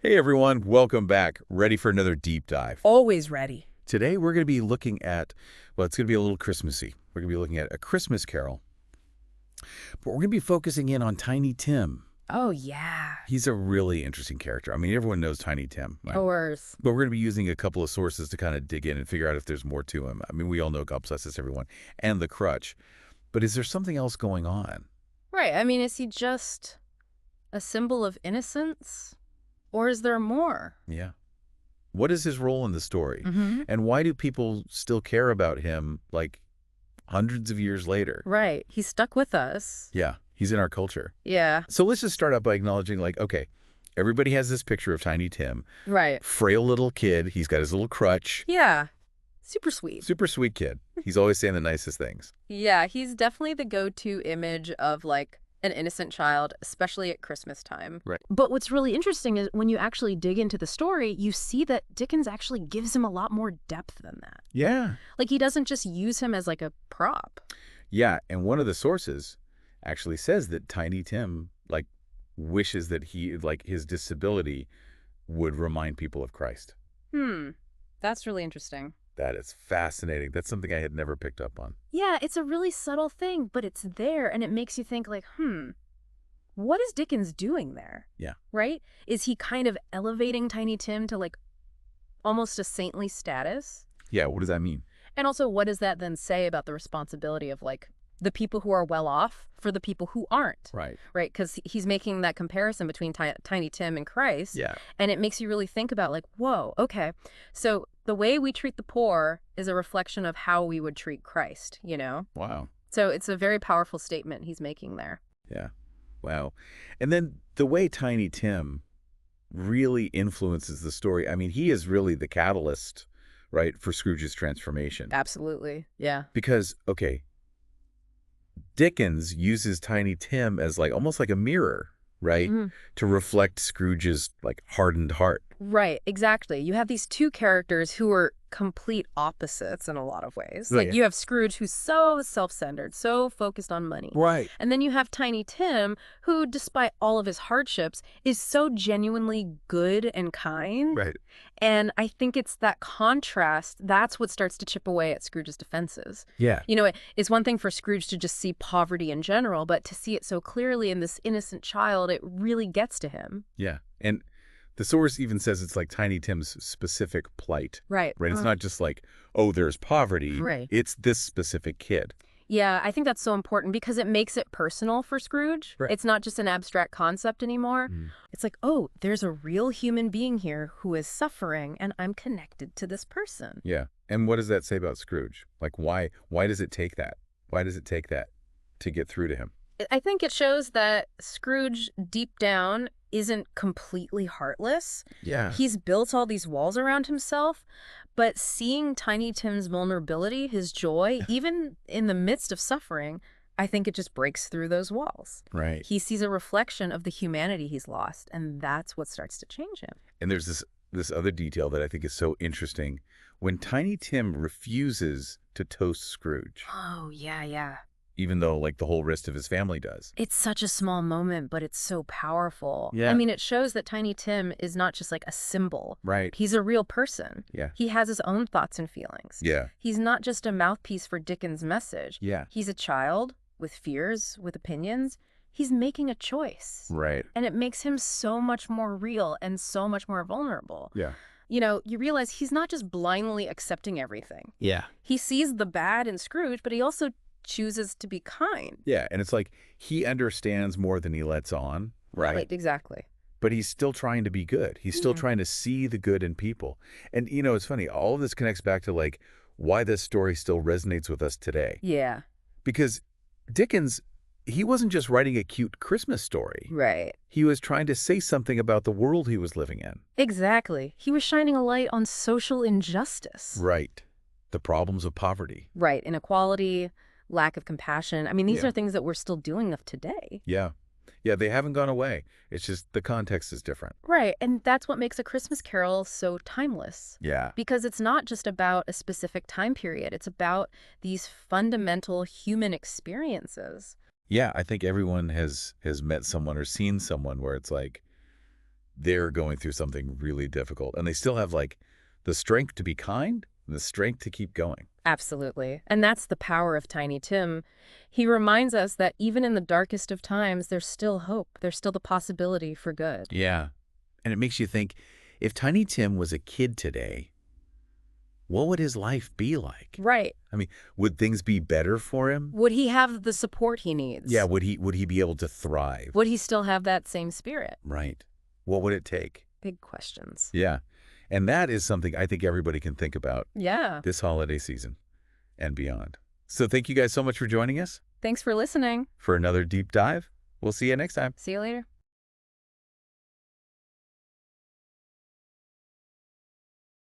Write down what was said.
Hey everyone, welcome back. Ready for another deep dive. Always ready. Today we're going to be looking at, well, it's going to be a little Christmassy. We're going to be looking at A Christmas Carol, but we're going to be focusing in on Tiny Tim. Oh, yeah. He's a really interesting character. I mean, everyone knows Tiny Tim, Of right? course. But we're going to be using a couple of sources to kind of dig in and figure out if there's more to him. I mean, we all know God bless us, everyone, and the crutch. But is there something else going on? Right. I mean, is he just a symbol of innocence? Or is there more? Yeah. What is his role in the story? Mm-hmm. And why do people still care about him, like, hundreds of years later? Right. He's stuck with us. Yeah, he's in our culture. Yeah. So let's just start out by acknowledging, like, okay, everybody has this picture of Tiny Tim. Right. Frail little kid. He's got his little crutch. Yeah. Super sweet. Super sweet kid. He's always saying the nicest things. Yeah. He's definitely the go-to image of, like, an innocent child, especially at Christmas time. Right. But what's really interesting is when you actually dig into the story, you see that Dickens actually gives him a lot more depth than that. Yeah. Like, he doesn't just use him as, like, a prop. Yeah, and one of the sources actually says that Tiny Tim, like, wishes that his disability would remind people of Christ. That's really interesting. That is fascinating. That's something I had never picked up on. Yeah, it's a really subtle thing, but it's there, and it makes you think, like, what is Dickens doing there? Yeah. Right? Is he kind of elevating Tiny Tim to, like, almost a saintly status? Yeah, what does that mean? And also, what does that then say about the responsibility of, like, the people who are well off for the people who aren't? Right. Right? Because he's making that comparison between Tiny Tim and Christ. Yeah. And it makes you really think about, like, whoa, okay, so the way we treat the poor is a reflection of how we would treat Christ, you know? Wow. So it's a very powerful statement he's making there. Yeah. Wow. And then the way Tiny Tim really influences the story, I mean, he is really the catalyst, right, for Scrooge's transformation. Absolutely. Yeah. Because, okay, Dickens uses Tiny Tim as like almost like a mirror, right, to reflect Scrooge's like hardened heart. Right, exactly. You have these two characters who are complete opposites in a lot of ways. Right. Like, you have Scrooge, who's so self-centered, so focused on money. Right. And then you have Tiny Tim, who, despite all of his hardships, is so genuinely good and kind. Right. And I think it's that contrast, that's what starts to chip away at Scrooge's defenses. Yeah. You know, it's one thing for Scrooge to just see poverty in general, but to see it so clearly in this innocent child, it really gets to him. Yeah. And the source even says it's like Tiny Tim's specific plight. Right. Right. It's not just like, oh, there's poverty. Right. It's this specific kid. Yeah, I think that's so important because it makes it personal for Scrooge. Right. It's not just an abstract concept anymore. It's like, oh, there's a real human being here who is suffering, and I'm connected to this person. Yeah. And what does that say about Scrooge? Like, why does it take that? Why does it take that to get through to him? I think it shows that Scrooge, deep down, isn't completely heartless. Yeah. He's built all these walls around himself, but seeing Tiny Tim's vulnerability, his joy, even in the midst of suffering, I think it just breaks through those walls. Right. He sees a reflection of the humanity he's lost, and that's what starts to change him. And there's this other detail that I think is so interesting. When Tiny Tim refuses to toast Scrooge, Oh, yeah. even though like the whole rest of his family does. It's such a small moment, but it's so powerful. Yeah. I mean, it shows that Tiny Tim is not just like a symbol. Right. He's a real person. Yeah. He has his own thoughts and feelings. Yeah. He's not just a mouthpiece for Dickens' message. Yeah. He's a child with fears, with opinions. He's making a choice. Right. And it makes him so much more real and so much more vulnerable. Yeah. You know, you realize he's not just blindly accepting everything. Yeah. He sees the bad in Scrooge, but he also chooses to be kind. Yeah. And it's like he understands more than he lets on. Right. Exactly. But he's still trying to be good. He's still trying to see the good in people. And, you know, it's funny. All of this connects back to like why this story still resonates with us today. Yeah. Because Dickens, he wasn't just writing a cute Christmas story. Right. He was trying to say something about the world he was living in. Exactly. He was shining a light on social injustice. Right. The problems of poverty. Right. Inequality, lack of compassion. I mean, these Yeah. are things that we're still dealing with today. Yeah. Yeah, they haven't gone away. It's just the context is different. Right. And that's what makes A Christmas Carol so timeless. Yeah. Because it's not just about a specific time period. It's about these fundamental human experiences. Yeah, I think everyone has met someone or seen someone where it's like they're going through something really difficult. And they still have, like, the strength to be kind and the strength to keep going. Absolutely. And that's the power of Tiny Tim. He reminds us that even in the darkest of times, there's still hope. There's still the possibility for good. Yeah. And it makes you think, if Tiny Tim was a kid today, what would his life be like? Right. I mean, would things be better for him? Would he have the support he needs? Yeah, would he be able to thrive? Would he still have that same spirit? Right. What would it take? Big questions. Yeah. And that is something I think everybody can think about Yeah. this holiday season and beyond. So thank you guys so much for joining us Thanks for listening. for another deep dive. We'll see you next time. See you later.